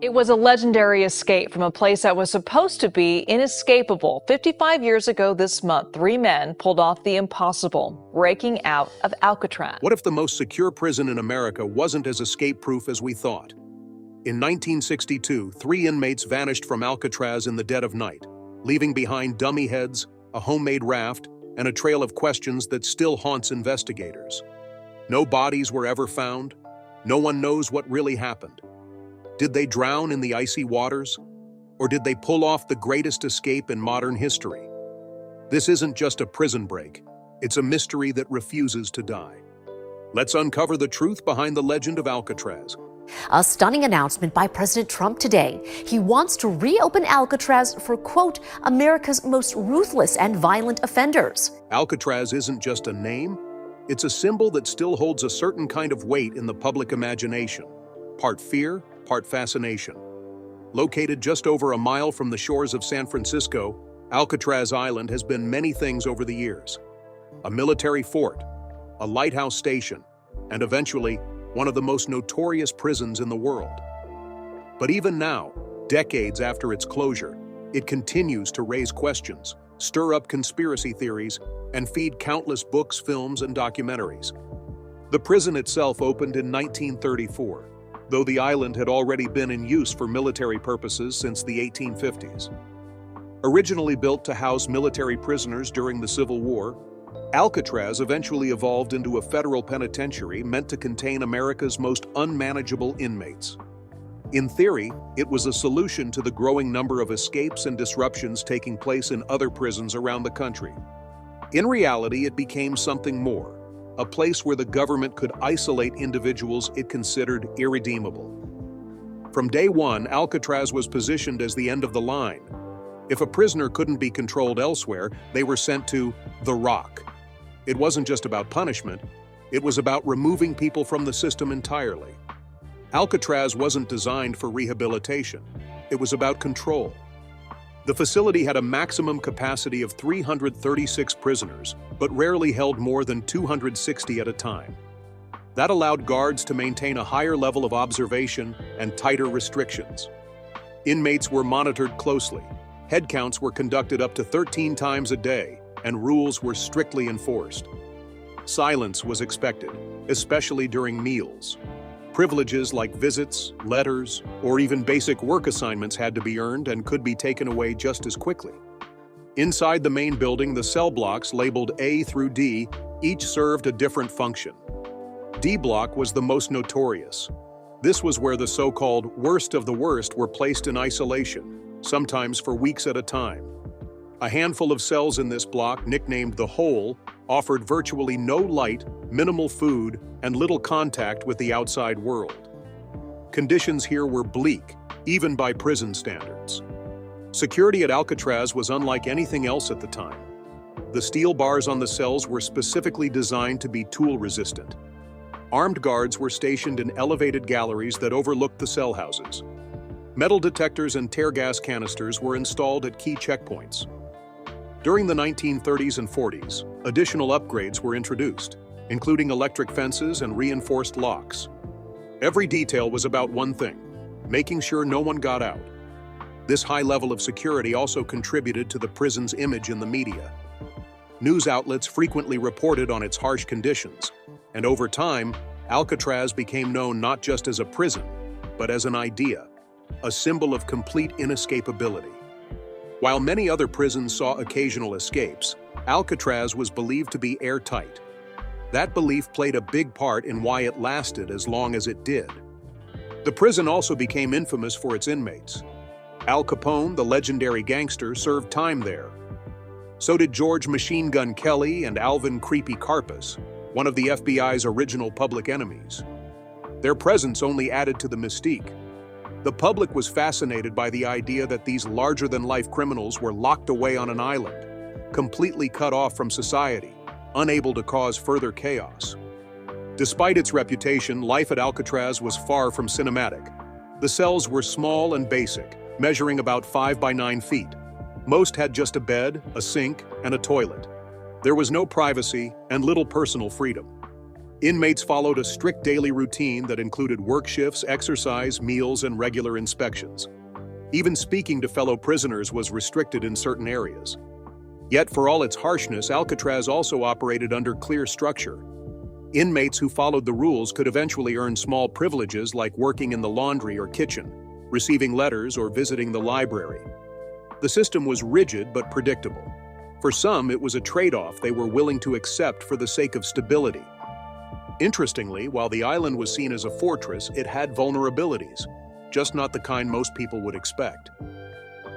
It was a legendary escape from a place that was supposed to be inescapable. 55 years ago this month, three men pulled off the impossible, breaking out of Alcatraz. What if the most secure prison in America wasn't as escape-proof as we thought? In 1962, three inmates vanished from Alcatraz in the dead of night, leaving behind dummy heads, a homemade raft, and a trail of questions that still haunts investigators. No bodies were ever found. No one knows what really happened. Did they drown in the icy waters? Or did they pull off the greatest escape in modern history? This isn't just a prison break. It's a mystery that refuses to die. Let's uncover the truth behind the legend of Alcatraz. A stunning announcement by President Trump today. He wants to reopen Alcatraz for, quote, America's most ruthless and violent offenders. Alcatraz isn't just a name. It's a symbol that still holds a certain kind of weight in the public imagination. Part fear, part fascination. Located just over a mile from the shores of San Francisco, Alcatraz Island has been many things over the years. A military fort, a lighthouse station, and eventually, one of the most notorious prisons in the world. But even now, decades after its closure, it continues to raise questions, stir up conspiracy theories, and feed countless books, films, and documentaries. The prison itself opened in 1934, though the island had already been in use for military purposes since the 1850s. Originally built to house military prisoners during the Civil War, Alcatraz eventually evolved into a federal penitentiary meant to contain America's most unmanageable inmates. In theory, it was a solution to the growing number of escapes and disruptions taking place in other prisons around the country. In reality, it became something more, a place where the government could isolate individuals it considered irredeemable. From day one, Alcatraz was positioned as the end of the line. If a prisoner couldn't be controlled elsewhere, they were sent to the Rock. It wasn't just about punishment, it was about removing people from the system entirely. Alcatraz wasn't designed for rehabilitation, it was about control. The facility had a maximum capacity of 336 prisoners, but rarely held more than 260 at a time. That allowed guards to maintain a higher level of observation and tighter restrictions. Inmates were monitored closely, head counts were conducted up to 13 times a day, and rules were strictly enforced. Silence was expected, especially during meals. Privileges like visits, letters, or even basic work assignments had to be earned and could be taken away just as quickly. Inside the main building, the cell blocks labeled A through D each served a different function. D block was the most notorious. This was where the so-called worst of the worst were placed in isolation, sometimes for weeks at a time. A handful of cells in this block, nicknamed the Hole, offered virtually no light, minimal food, and little contact with the outside world. Conditions here were bleak, even by prison standards. Security at Alcatraz was unlike anything else at the time. The steel bars on the cells were specifically designed to be tool-resistant. Armed guards were stationed in elevated galleries that overlooked the cell houses. Metal detectors and tear gas canisters were installed at key checkpoints. During the 1930s and 40s, additional upgrades were introduced, including electric fences and reinforced locks. Every detail was about one thing: making sure no one got out. This high level of security also contributed to the prison's image in the media. News outlets frequently reported on its harsh conditions, and over time, Alcatraz became known not just as a prison, but as an idea, a symbol of complete inescapability. While many other prisons saw occasional escapes, Alcatraz was believed to be airtight. That belief played a big part in why it lasted as long as it did. The prison also became infamous for its inmates. Al Capone, the legendary gangster, served time there. So did George Machine Gun Kelly and Alvin Creepy Karpis, one of the FBI's original public enemies. Their presence only added to the mystique. The public was fascinated by the idea that these larger-than-life criminals were locked away on an island, completely cut off from society, unable to cause further chaos. Despite its reputation, life at Alcatraz was far from cinematic. The cells were small and basic, measuring about 5 by 9 feet. Most had just a bed, a sink, and a toilet. There was no privacy and little personal freedom. Inmates followed a strict daily routine that included work shifts, exercise, meals, and regular inspections. Even speaking to fellow prisoners was restricted in certain areas. Yet, for all its harshness, Alcatraz also operated under clear structure. Inmates who followed the rules could eventually earn small privileges like working in the laundry or kitchen, receiving letters, or visiting the library. The system was rigid but predictable. For some, it was a trade-off they were willing to accept for the sake of stability. Interestingly, while the island was seen as a fortress, it had vulnerabilities, just not the kind most people would expect.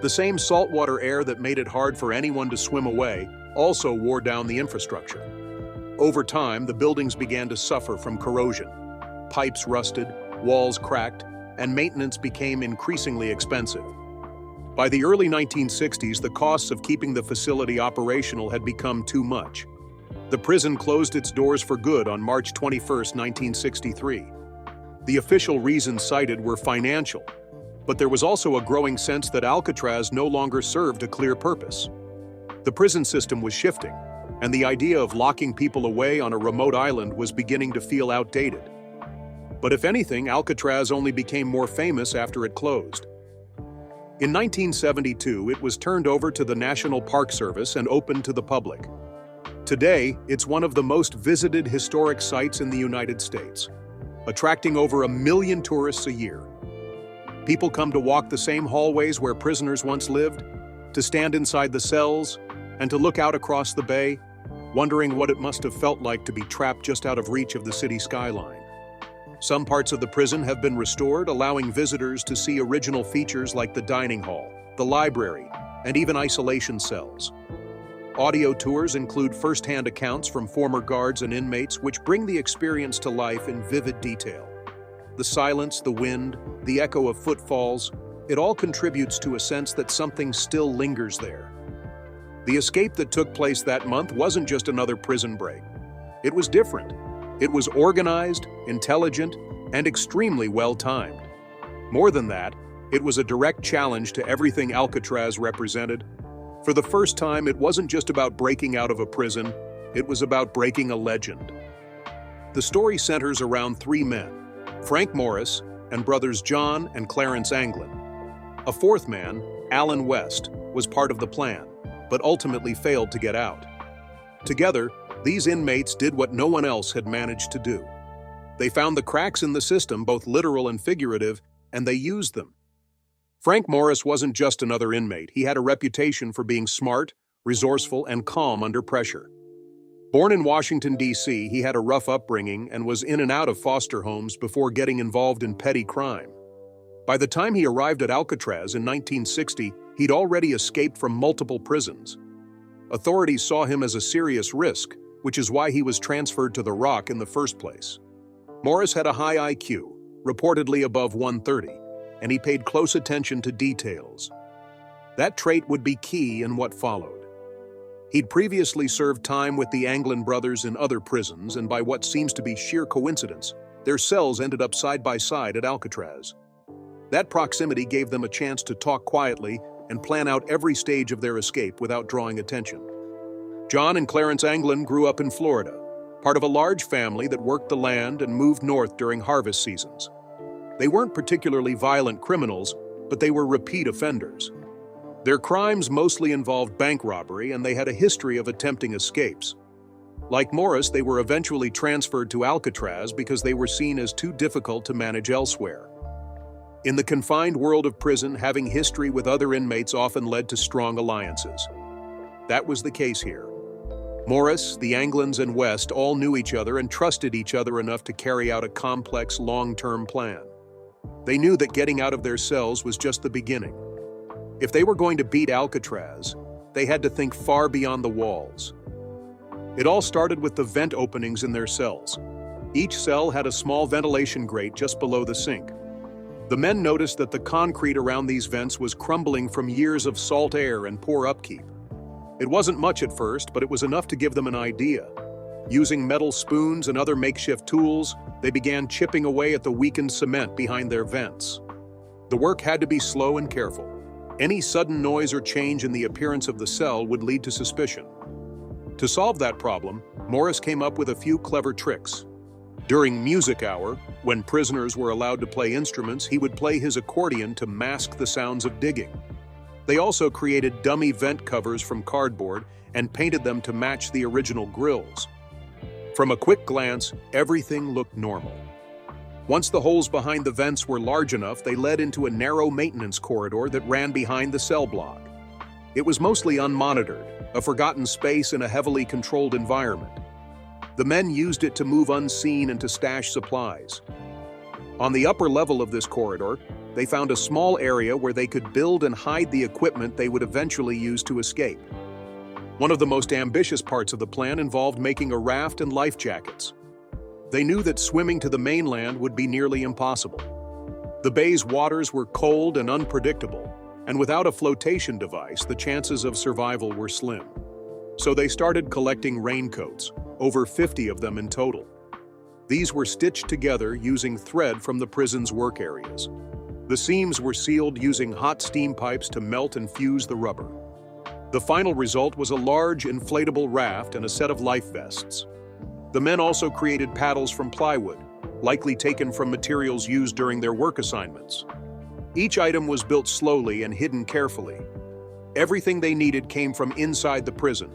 The same saltwater air that made it hard for anyone to swim away also wore down the infrastructure. Over time, the buildings began to suffer from corrosion. Pipes rusted, walls cracked, and maintenance became increasingly expensive. By the early 1960s, the costs of keeping the facility operational had become too much. The prison closed its doors for good on March 21, 1963. The official reasons cited were financial, but there was also a growing sense that Alcatraz no longer served a clear purpose. The prison system was shifting, and the idea of locking people away on a remote island was beginning to feel outdated. But if anything, Alcatraz only became more famous after it closed. In 1972, it was turned over to the National Park Service and opened to the public. Today, it's one of the most visited historic sites in the United States, attracting over 1 million tourists a year. People come to walk the same hallways where prisoners once lived, to stand inside the cells, and to look out across the bay, wondering what it must have felt like to be trapped just out of reach of the city skyline. Some parts of the prison have been restored, allowing visitors to see original features like the dining hall, the library, and even isolation cells. Audio tours include first-hand accounts from former guards and inmates, which bring the experience to life in vivid detail. The silence, the wind, the echo of footfalls, it all contributes to a sense that something still lingers there. The escape that took place that month wasn't just another prison break. It was different. It was organized, intelligent, and extremely well-timed. More than that, it was a direct challenge to everything Alcatraz represented. For the first time, it wasn't just about breaking out of a prison, it was about breaking a legend. The story centers around 3 men, Frank Morris and brothers John and Clarence Anglin. A fourth man, Alan West, was part of the plan, but ultimately failed to get out. Together, these inmates did what no one else had managed to do. They found the cracks in the system, both literal and figurative, and they used them. Frank Morris wasn't just another inmate. He had a reputation for being smart, resourceful, and calm under pressure. Born in Washington, D.C., he had a rough upbringing and was in and out of foster homes before getting involved in petty crime. By the time he arrived at Alcatraz in 1960, he'd already escaped from multiple prisons. Authorities saw him as a serious risk, which is why he was transferred to the Rock in the first place. Morris had a high IQ, reportedly above 130, and he paid close attention to details. That trait would be key in what followed. He'd previously served time with the Anglin brothers in other prisons, and by what seems to be sheer coincidence, their cells ended up side by side at Alcatraz. That proximity gave them a chance to talk quietly and plan out every stage of their escape without drawing attention. John and Clarence Anglin grew up in Florida, part of a large family that worked the land and moved north during harvest seasons. They weren't particularly violent criminals, but they were repeat offenders. Their crimes mostly involved bank robbery, and they had a history of attempting escapes. Like Morris, they were eventually transferred to Alcatraz because they were seen as too difficult to manage elsewhere. In the confined world of prison, having history with other inmates often led to strong alliances. That was the case here. Morris, the Anglins, and West all knew each other and trusted each other enough to carry out a complex, long-term plan. They knew that getting out of their cells was just the beginning. If they were going to beat Alcatraz, they had to think far beyond the walls. It all started with the vent openings in their cells. Each cell had a small ventilation grate just below the sink. The men noticed that the concrete around these vents was crumbling from years of salt air and poor upkeep. It wasn't much at first, but it was enough to give them an idea. Using metal spoons and other makeshift tools, they began chipping away at the weakened cement behind their vents. The work had to be slow and careful. Any sudden noise or change in the appearance of the cell would lead to suspicion. To solve that problem, Morris came up with a few clever tricks. During music hour, when prisoners were allowed to play instruments, he would play his accordion to mask the sounds of digging. They also created dummy vent covers from cardboard and painted them to match the original grills. From a quick glance, everything looked normal. Once the holes behind the vents were large enough, they led into a narrow maintenance corridor that ran behind the cell block. It was mostly unmonitored, a forgotten space in a heavily controlled environment. The men used it to move unseen and to stash supplies. On the upper level of this corridor, they found a small area where they could build and hide the equipment they would eventually use to escape. One of the most ambitious parts of the plan involved making a raft and life jackets. They knew that swimming to the mainland would be nearly impossible. The bay's waters were cold and unpredictable, and without a flotation device, the chances of survival were slim. So they started collecting raincoats, over 50 of them in total. These were stitched together using thread from the prison's work areas. The seams were sealed using hot steam pipes to melt and fuse the rubber. The final result was a large inflatable raft and a set of life vests. The men also created paddles from plywood, likely taken from materials used during their work assignments. Each item was built slowly and hidden carefully. Everything they needed came from inside the prison,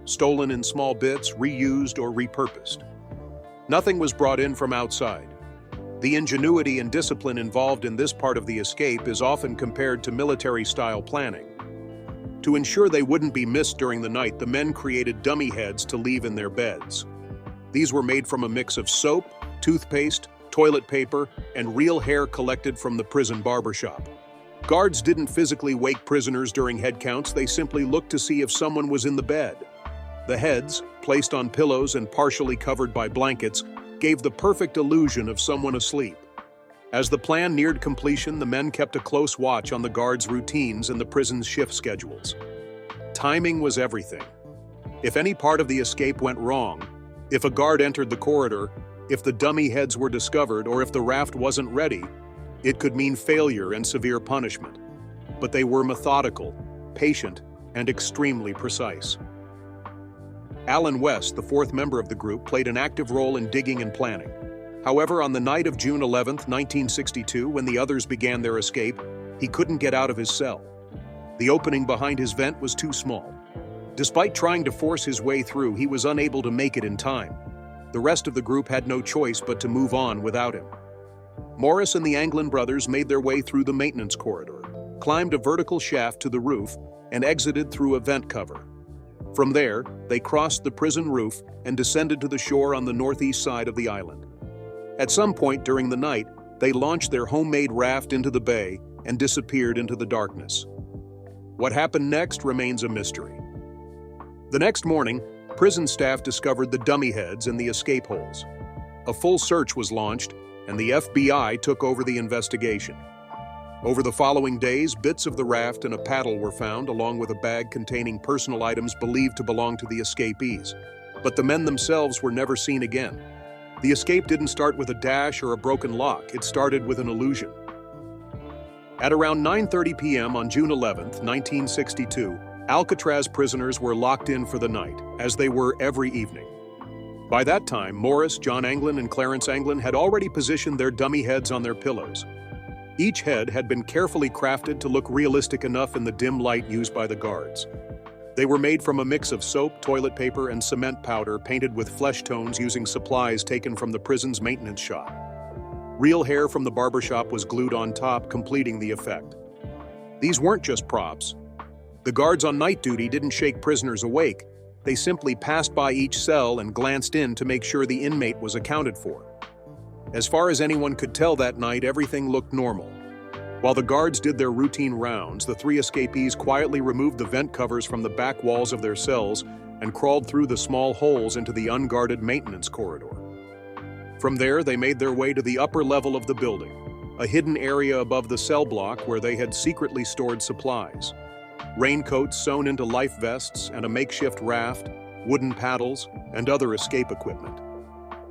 stolen in small bits, reused or repurposed. Nothing was brought in from outside. The ingenuity and discipline involved in this part of the escape is often compared to military-style planning. To ensure they wouldn't be missed during the night, the men created dummy heads to leave in their beds. These were made from a mix of soap, toothpaste, toilet paper, and real hair collected from the prison barbershop. Guards didn't physically wake prisoners during head counts, they simply looked to see if someone was in the bed. The heads, placed on pillows and partially covered by blankets, gave the perfect illusion of someone asleep. As the plan neared completion, the men kept a close watch on the guards' routines and the prison's shift schedules. Timing was everything. If any part of the escape went wrong, if a guard entered the corridor, if the dummy heads were discovered, or if the raft wasn't ready, it could mean failure and severe punishment. But they were methodical, patient, and extremely precise. Alan West, the fourth member of the group, played an active role in digging and planning. However, on the night of June 11, 1962, when the others began their escape, he couldn't get out of his cell. The opening behind his vent was too small. Despite trying to force his way through, he was unable to make it in time. The rest of the group had no choice but to move on without him. Morris and the Anglin brothers made their way through the maintenance corridor, climbed a vertical shaft to the roof, and exited through a vent cover. From there, they crossed the prison roof and descended to the shore on the northeast side of the island. At some point during the night, they launched their homemade raft into the bay and disappeared into the darkness. What happened next remains a mystery. The next morning, prison staff discovered the dummy heads and the escape holes. A full search was launched, and the FBI took over the investigation. Over the following days, bits of the raft and a paddle were found, along with a bag containing personal items believed to belong to the escapees. But the men themselves were never seen again. The escape didn't start with a dash or a broken lock, it started with an illusion. At around 9:30 p.m. on June 11, 1962, Alcatraz prisoners were locked in for the night, as they were every evening. By that time, Morris, John Anglin, and Clarence Anglin had already positioned their dummy heads on their pillows. Each head had been carefully crafted to look realistic enough in the dim light used by the guards. They were made from a mix of soap, toilet paper, and cement powder painted with flesh tones using supplies taken from the prison's maintenance shop. Real hair from the barbershop was glued on top, completing the effect. These weren't just props. The guards on night duty didn't shake prisoners awake. They simply passed by each cell and glanced in to make sure the inmate was accounted for. As far as anyone could tell that night, everything looked normal. While the guards did their routine rounds, the three escapees quietly removed the vent covers from the back walls of their cells and crawled through the small holes into the unguarded maintenance corridor. From there, they made their way to the upper level of the building, a hidden area above the cell block where they had secretly stored supplies. Raincoats sewn into life vests and a makeshift raft, wooden paddles, and other escape equipment.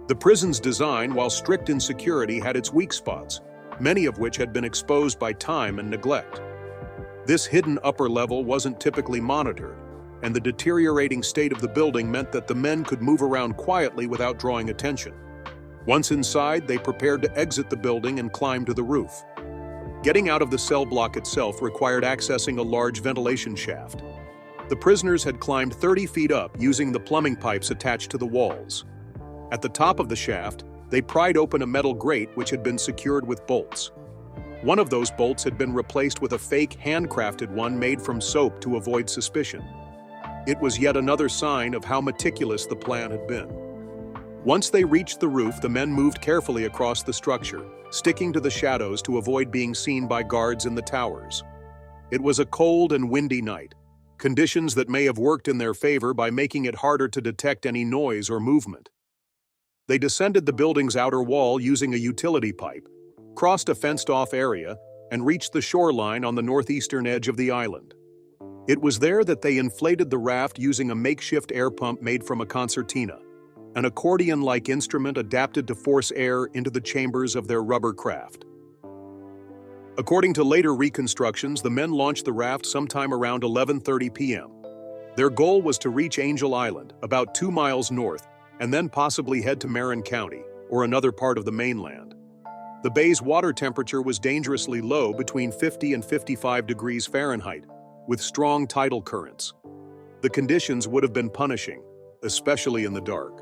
The prison's design, while strict in security, had its weak spots, many of which had been exposed by time and neglect. This hidden upper level wasn't typically monitored, and the deteriorating state of the building meant that the men could move around quietly without drawing attention. Once inside, they prepared to exit the building and climb to the roof. Getting out of the cell block itself required accessing a large ventilation shaft. The prisoners had climbed 30 feet up using the plumbing pipes attached to the walls. At the top of the shaft, they pried open a metal grate which had been secured with bolts. One of those bolts had been replaced with a fake handcrafted one made from soap to avoid suspicion. It was yet another sign of how meticulous the plan had been. Once they reached the roof, the men moved carefully across the structure, sticking to the shadows to avoid being seen by guards in the towers. It was a cold and windy night, conditions that may have worked in their favor by making it harder to detect any noise or movement. They descended the building's outer wall using a utility pipe, crossed a fenced-off area, and reached the shoreline on the northeastern edge of the island. It was there that they inflated the raft using a makeshift air pump made from a concertina, an accordion-like instrument adapted to force air into the chambers of their rubber craft. According to later reconstructions, the men launched the raft sometime around 11:30 p.m. Their goal was to reach Angel Island, about 2 miles north, and then possibly head to Marin County, or another part of the mainland. The bay's water temperature was dangerously low, between 50 and 55 degrees Fahrenheit, with strong tidal currents. The conditions would have been punishing, especially in the dark.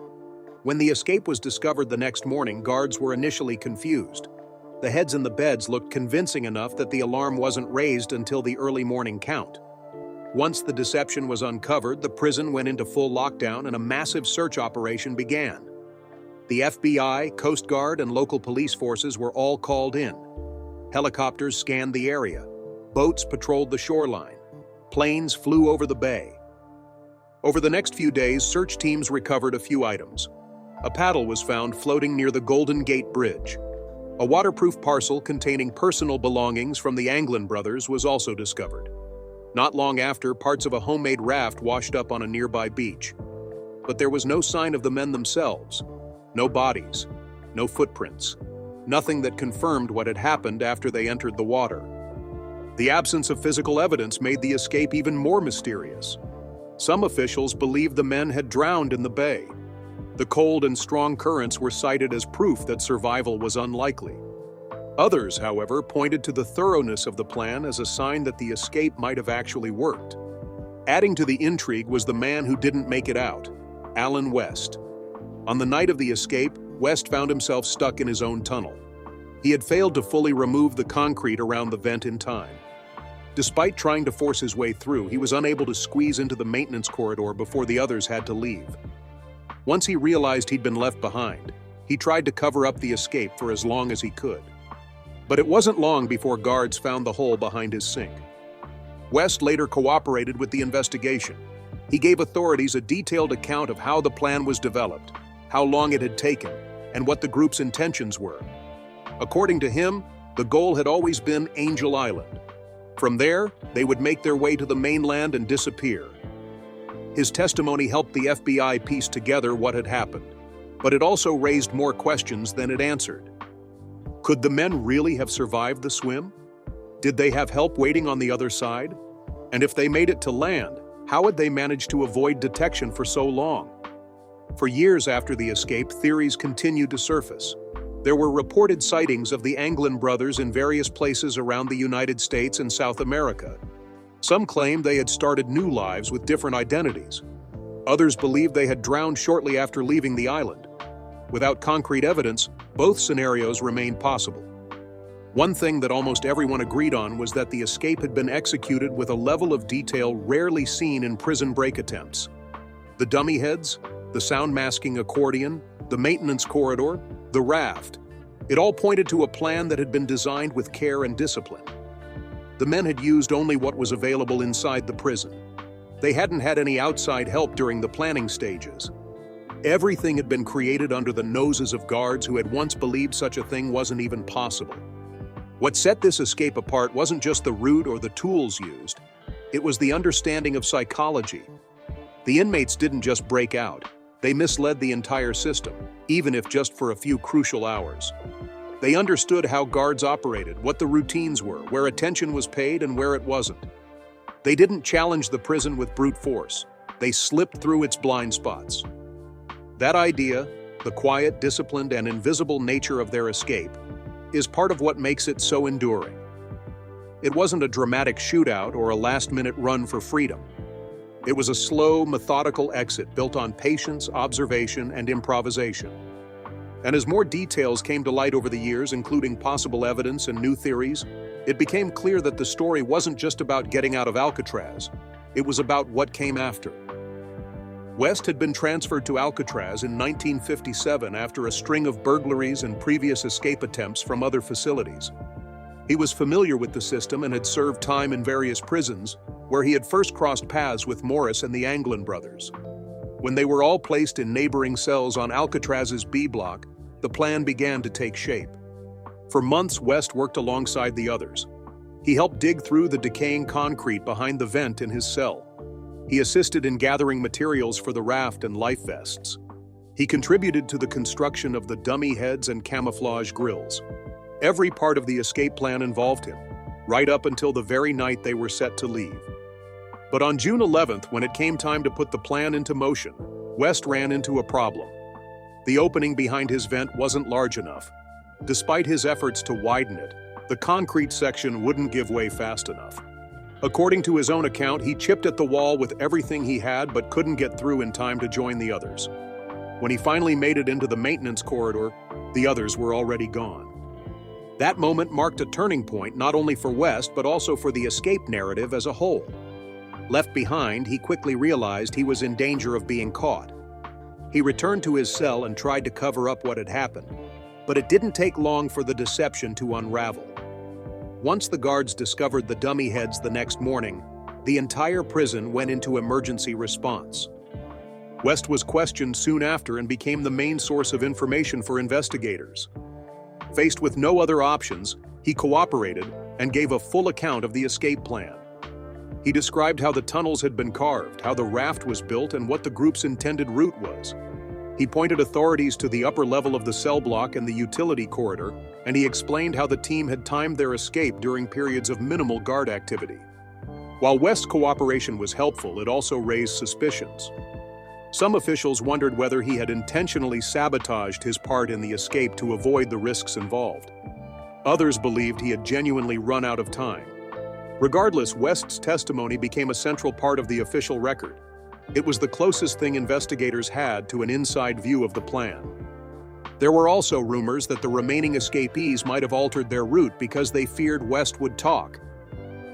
When the escape was discovered the next morning, guards were initially confused. The heads in the beds looked convincing enough that the alarm wasn't raised until the early morning count. Once the deception was uncovered, the prison went into full lockdown and a massive search operation began. The FBI, Coast Guard, and local police forces were all called in. Helicopters scanned the area. Boats patrolled the shoreline. Planes flew over the bay. Over the next few days, search teams recovered a few items. A paddle was found floating near the Golden Gate Bridge. A waterproof parcel containing personal belongings from the Anglin brothers was also discovered. Not long after, parts of a homemade raft washed up on a nearby beach. But there was no sign of the men themselves. No bodies. No footprints. Nothing that confirmed what had happened after they entered the water. The absence of physical evidence made the escape even more mysterious. Some officials believed the men had drowned in the bay. The cold and strong currents were cited as proof that survival was unlikely. Others, however, pointed to the thoroughness of the plan as a sign that the escape might have actually worked. Adding to the intrigue was the man who didn't make it out, Alan West. On the night of the escape, West found himself stuck in his own tunnel. He had failed to fully remove the concrete around the vent in time. Despite trying to force his way through, he was unable to squeeze into the maintenance corridor before the others had to leave. Once he realized he'd been left behind, he tried to cover up the escape for as long as he could. But it wasn't long before guards found the hole behind his sink. West later cooperated with the investigation. He gave authorities a detailed account of how the plan was developed, how long it had taken, and what the group's intentions were. According to him, the goal had always been Angel Island. From there, they would make their way to the mainland and disappear. His testimony helped the FBI piece together what had happened, but it also raised more questions than it answered. Could the men really have survived the swim? Did they have help waiting on the other side? And if they made it to land, how had they managed to avoid detection for so long? For years after the escape, theories continued to surface. There were reported sightings of the Anglin brothers in various places around the United States and South America. Some claimed they had started new lives with different identities. Others believed they had drowned shortly after leaving the island. Without concrete evidence, both scenarios remained possible. One thing that almost everyone agreed on was that the escape had been executed with a level of detail rarely seen in prison break attempts. The dummy heads, the sound-masking accordion, the maintenance corridor, the raft. It all pointed to a plan that had been designed with care and discipline. The men had used only what was available inside the prison. They hadn't had any outside help during the planning stages. Everything had been created under the noses of guards who had once believed such a thing wasn't even possible. What set this escape apart wasn't just the route or the tools used. It was the understanding of psychology. The inmates didn't just break out. They misled the entire system, even if just for a few crucial hours. They understood how guards operated, what the routines were, where attention was paid and where it wasn't. They didn't challenge the prison with brute force. They slipped through its blind spots. That idea, the quiet, disciplined, and invisible nature of their escape, is part of what makes it so enduring. It wasn't a dramatic shootout or a last-minute run for freedom. It was a slow, methodical exit built on patience, observation, and improvisation. And as more details came to light over the years, including possible evidence and new theories, it became clear that the story wasn't just about getting out of Alcatraz. It was about what came after. West had been transferred to Alcatraz in 1957 after a string of burglaries and previous escape attempts from other facilities. He was familiar with the system and had served time in various prisons, where he had first crossed paths with Morris and the Anglin brothers. When they were all placed in neighboring cells on Alcatraz's B block, the plan began to take shape. For months, West worked alongside the others. He helped dig through the decaying concrete behind the vent in his cell. He assisted in gathering materials for the raft and life vests. He contributed to the construction of the dummy heads and camouflage grills. Every part of the escape plan involved him, right up until the very night they were set to leave. But on June 11th, when it came time to put the plan into motion, West ran into a problem. The opening behind his vent wasn't large enough. Despite his efforts to widen it, the concrete section wouldn't give way fast enough. According to his own account, he chipped at the wall with everything he had but couldn't get through in time to join the others. When he finally made it into the maintenance corridor, the others were already gone. That moment marked a turning point not only for West but also for the escape narrative as a whole. Left behind, he quickly realized he was in danger of being caught. He returned to his cell and tried to cover up what had happened, but it didn't take long for the deception to unravel. Once the guards discovered the dummy heads the next morning, the entire prison went into emergency response. West was questioned soon after and became the main source of information for investigators. Faced with no other options, he cooperated and gave a full account of the escape plan. He described how the tunnels had been carved, how the raft was built, and what the group's intended route was. He pointed authorities to the upper level of the cell block and the utility corridor, and he explained how the team had timed their escape during periods of minimal guard activity. While West's cooperation was helpful, it also raised suspicions. Some officials wondered whether he had intentionally sabotaged his part in the escape to avoid the risks involved. Others believed he had genuinely run out of time. Regardless, West's testimony became a central part of the official record. It was the closest thing investigators had to an inside view of the plan. There were also rumors that the remaining escapees might have altered their route because they feared West would talk.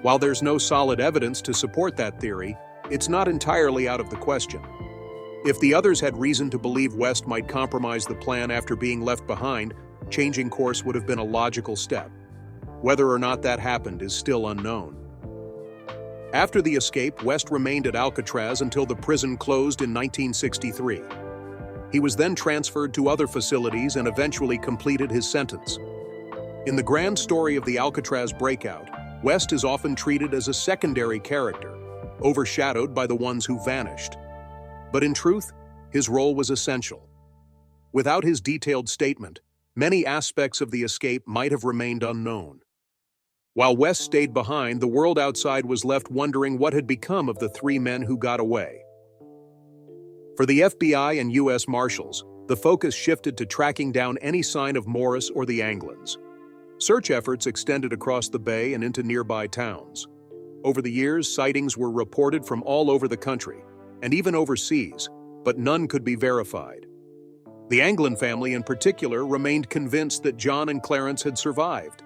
While there's no solid evidence to support that theory, it's not entirely out of the question. If the others had reason to believe West might compromise the plan after being left behind, changing course would have been a logical step. Whether or not that happened is still unknown. After the escape, West remained at Alcatraz until the prison closed in 1963. He was then transferred to other facilities and eventually completed his sentence. In the grand story of the Alcatraz breakout, West is often treated as a secondary character, overshadowed by the ones who vanished. But in truth, his role was essential. Without his detailed statement, many aspects of the escape might have remained unknown. While West stayed behind, the world outside was left wondering what had become of the three men who got away. For the FBI and U.S. Marshals, the focus shifted to tracking down any sign of Morris or the Anglins. Search efforts extended across the bay and into nearby towns. Over the years, sightings were reported from all over the country, and even overseas, but none could be verified. The Anglin family in particular remained convinced that John and Clarence had survived.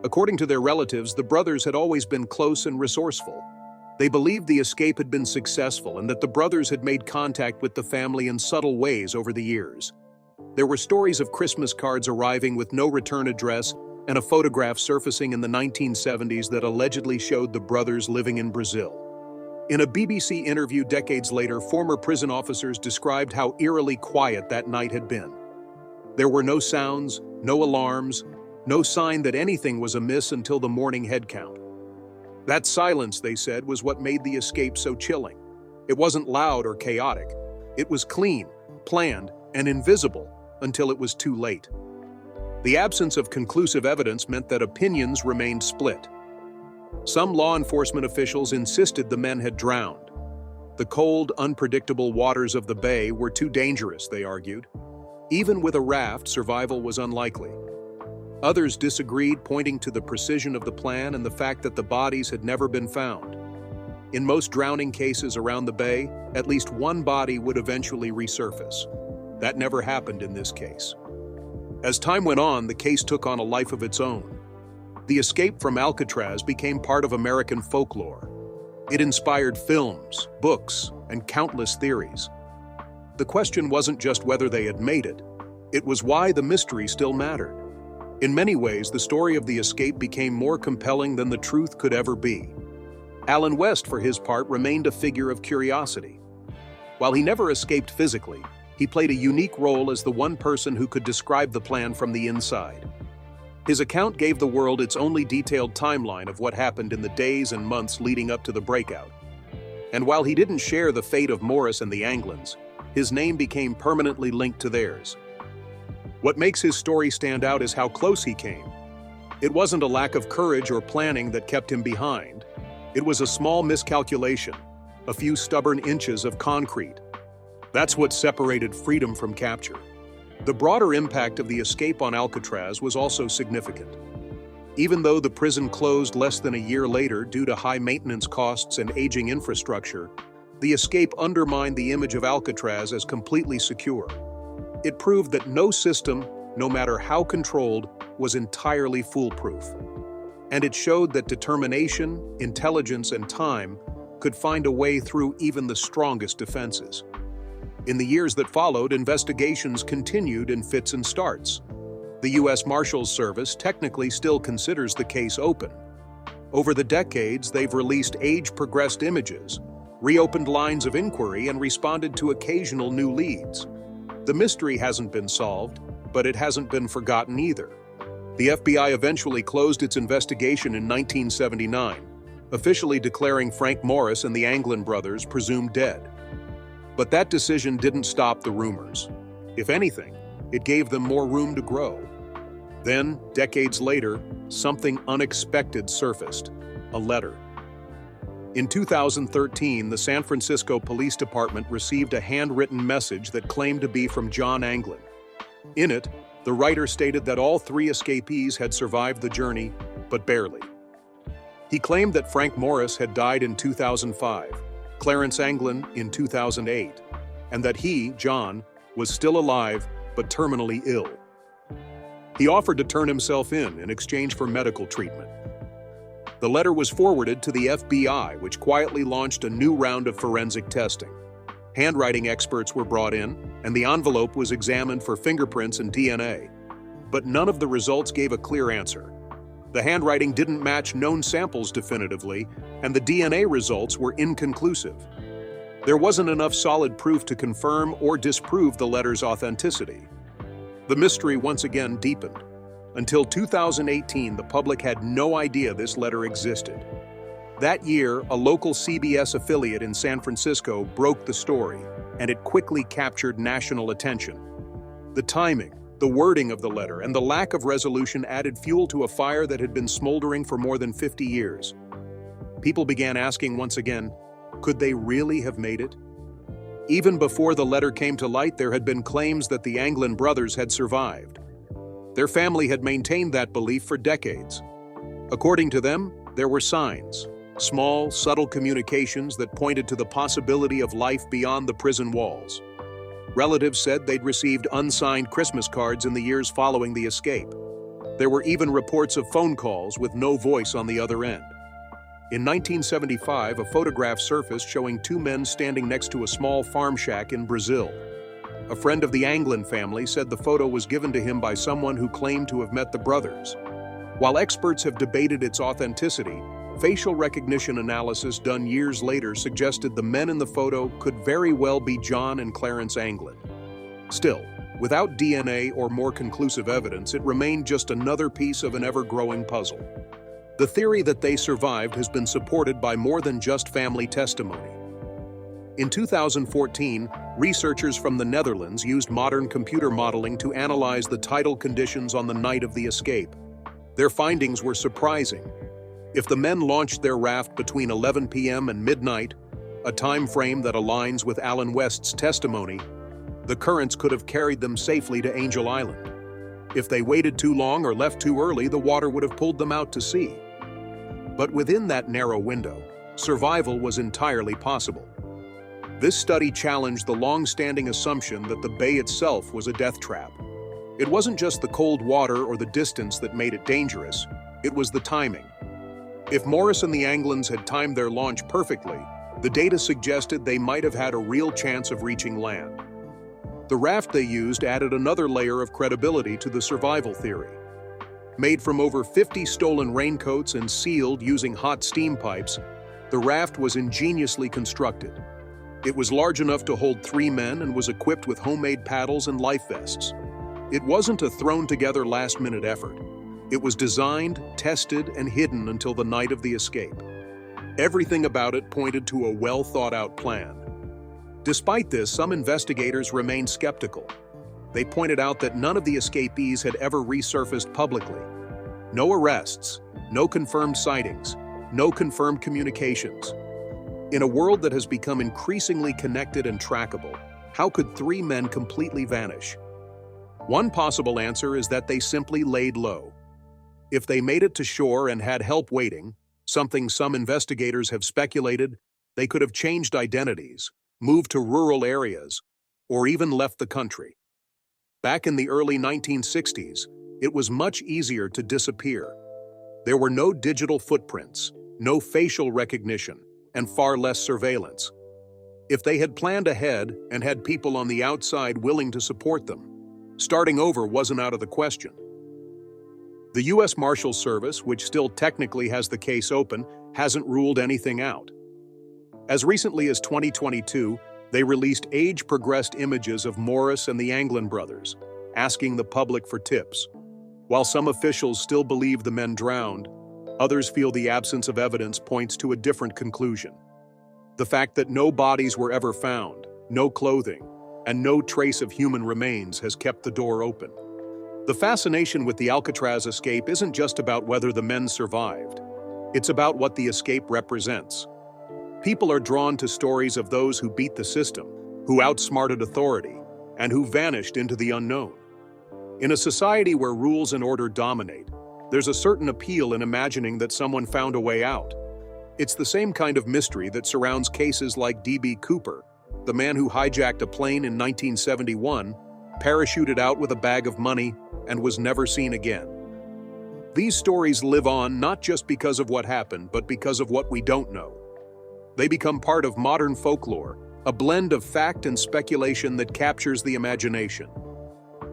According to their relatives, the brothers had always been close and resourceful. They believed the escape had been successful and that the brothers had made contact with the family in subtle ways over the years. There were stories of Christmas cards arriving with no return address and a photograph surfacing in the 1970s that allegedly showed the brothers living in Brazil. In a BBC interview decades later, former prison officers described how eerily quiet that night had been. There were no sounds, no alarms, no sign that anything was amiss until the morning head count. That silence, they said, was what made the escape so chilling. It wasn't loud or chaotic. It was clean, planned, and invisible until it was too late. The absence of conclusive evidence meant that opinions remained split. Some law enforcement officials insisted the men had drowned. The cold, unpredictable waters of the bay were too dangerous, they argued. Even with a raft, survival was unlikely. Others disagreed, pointing to the precision of the plan and the fact that the bodies had never been found. In most drowning cases around the bay, at least one body would eventually resurface. That never happened in this case. As time went on, the case took on a life of its own. The escape from Alcatraz became part of American folklore. It inspired films, books, and countless theories. The question wasn't just whether they had made it, it was why the mystery still mattered. In many ways, the story of the escape became more compelling than the truth could ever be. Alan West, for his part, remained a figure of curiosity. While he never escaped physically, he played a unique role as the one person who could describe the plan from the inside. His account gave the world its only detailed timeline of what happened in the days and months leading up to the breakout. And while he didn't share the fate of Morris and the Anglins, his name became permanently linked to theirs. What makes his story stand out is how close he came. It wasn't a lack of courage or planning that kept him behind. It was a small miscalculation, a few stubborn inches of concrete. That's what separated freedom from capture. The broader impact of the escape on Alcatraz was also significant. Even though the prison closed less than a year later due to high maintenance costs and aging infrastructure, the escape undermined the image of Alcatraz as completely secure. It proved that no system, no matter how controlled, was entirely foolproof. And it showed that determination, intelligence, and time could find a way through even the strongest defenses. In the years that followed, investigations continued in fits and starts. The U.S. Marshals Service technically still considers the case open. Over the decades, they've released age-progressed images, reopened lines of inquiry, and responded to occasional new leads. The mystery hasn't been solved, but it hasn't been forgotten either. The FBI eventually closed its investigation in 1979, officially declaring Frank Morris and the Anglin brothers presumed dead. But that decision didn't stop the rumors. If anything, it gave them more room to grow. Then, decades later, something unexpected surfaced: a letter. In 2013, the San Francisco Police Department received a handwritten message that claimed to be from John Anglin. In it, the writer stated that all three escapees had survived the journey, but barely. He claimed that Frank Morris had died in 2005, Clarence Anglin in 2008, and that he, John, was still alive but terminally ill. He offered to turn himself in exchange for medical treatment. The letter was forwarded to the FBI, which quietly launched a new round of forensic testing. Handwriting experts were brought in, and the envelope was examined for fingerprints and DNA. But none of the results gave a clear answer. The handwriting didn't match known samples definitively, and the DNA results were inconclusive. There wasn't enough solid proof to confirm or disprove the letter's authenticity. The mystery once again deepened. Until 2018, the public had no idea this letter existed. That year, a local CBS affiliate in San Francisco broke the story, and it quickly captured national attention. The timing, the wording of the letter, and the lack of resolution added fuel to a fire that had been smoldering for more than 50 years. People began asking once again, could they really have made it? Even before the letter came to light, there had been claims that the Anglin brothers had survived. Their family had maintained that belief for decades. According to them, there were signs, small, subtle communications that pointed to the possibility of life beyond the prison walls. Relatives said they'd received unsigned Christmas cards in the years following the escape. There were even reports of phone calls with no voice on the other end. In 1975, a photograph surfaced showing two men standing next to a small farm shack in Brazil. A friend of the Anglin family said the photo was given to him by someone who claimed to have met the brothers. While experts have debated its authenticity, facial recognition analysis done years later suggested the men in the photo could very well be John and Clarence Anglin. Still, without DNA or more conclusive evidence, it remained just another piece of an ever-growing puzzle. The theory that they survived has been supported by more than just family testimony. In 2014, researchers from the Netherlands used modern computer modeling to analyze the tidal conditions on the night of the escape. Their findings were surprising. If the men launched their raft between 11 p.m. and midnight, a time frame that aligns with Alan West's testimony, The currents could have carried them safely to Angel Island. If they waited too long or left too early, the water would have pulled them out to sea. But within that narrow window, survival was entirely possible. This study challenged the long-standing assumption that the bay itself was a death trap. It wasn't just the cold water or the distance that made it dangerous, it was the timing. If Morris and the Anglins had timed their launch perfectly, the data suggested they might have had a real chance of reaching land. The raft they used added another layer of credibility to the survival theory. Made from over 50 stolen raincoats and sealed using hot steam pipes, the raft was ingeniously constructed. It was large enough to hold 3 men and was equipped with homemade paddles and life vests. It wasn't a thrown-together last-minute effort. It was designed, tested, and hidden until the night of the escape. Everything about it pointed to a well-thought-out plan. Despite this, some investigators remained skeptical. They pointed out that none of the escapees had ever resurfaced publicly. No arrests, no confirmed sightings, no confirmed communications. In a world that has become increasingly connected and trackable, how could 3 men completely vanish? One possible answer is that they simply laid low. If they made it to shore and had help waiting, something some investigators have speculated, they could have changed identities, moved to rural areas, or even left the country. Back in the early 1960s, it was much easier to disappear. There were no digital footprints, no facial recognition, and far less surveillance. If they had planned ahead and had people on the outside willing to support them, starting over wasn't out of the question. The U.S. Marshals Service, which still technically has the case open, hasn't ruled anything out. As recently as 2022, they released age-progressed images of Morris and the Anglin brothers, asking the public for tips. While some officials still believe the men drowned, others feel the absence of evidence points to a different conclusion. The fact that no bodies were ever found, no clothing, and no trace of human remains has kept the door open. The fascination with the Alcatraz escape isn't just about whether the men survived. It's about what the escape represents. People are drawn to stories of those who beat the system, who outsmarted authority, and who vanished into the unknown. In a society where rules and order dominate, there's a certain appeal in imagining that someone found a way out. It's the same kind of mystery that surrounds cases like D.B. Cooper, the man who hijacked a plane in 1971, parachuted out with a bag of money, and was never seen again. These stories live on not just because of what happened, but because of what we don't know. They become part of modern folklore, a blend of fact and speculation that captures the imagination.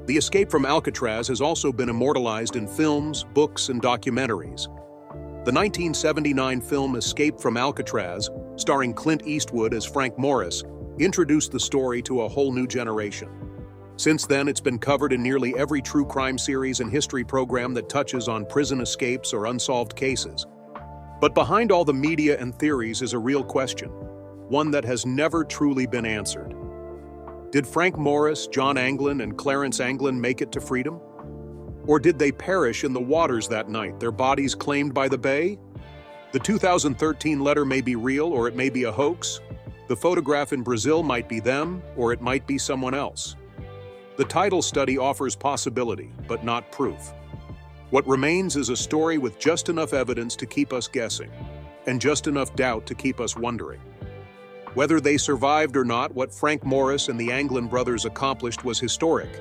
The escape from Alcatraz has also been immortalized in films, books, and documentaries. The 1979 film Escape from Alcatraz, starring Clint Eastwood as Frank Morris, introduced the story to a whole new generation. Since then, it's been covered in nearly every true crime series and history program that touches on prison escapes or unsolved cases. But behind all the media and theories is a real question, one that has never truly been answered. Did Frank Morris, John Anglin, and Clarence Anglin make it to freedom? Or did they perish in the waters that night, their bodies claimed by the bay? The 2013 letter may be real, or it may be a hoax. The photograph in Brazil might be them, or it might be someone else. The title study offers possibility, but not proof. What remains is a story with just enough evidence to keep us guessing, and just enough doubt to keep us wondering. Whether they survived or not, what Frank Morris and the Anglin brothers accomplished was historic.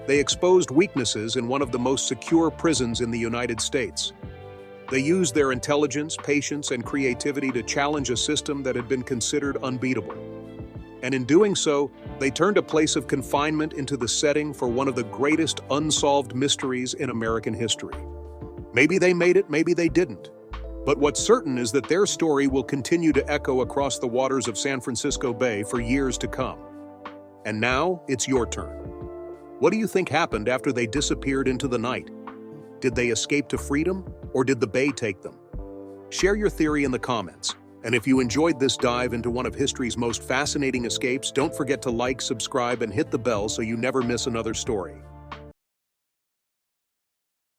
They exposed weaknesses in one of the most secure prisons in the United States. They used their intelligence, patience, and creativity to challenge a system that had been considered unbeatable. And in doing so, they turned a place of confinement into the setting for one of the greatest unsolved mysteries in American history. Maybe they made it, maybe they didn't. But what's certain is that their story will continue to echo across the waters of San Francisco Bay for years to come. And now, it's your turn. What do you think happened after they disappeared into the night? Did they escape to freedom, or did the bay take them? Share your theory in the comments. And if you enjoyed this dive into one of history's most fascinating escapes, don't forget to like, subscribe, and hit the bell so you never miss another story.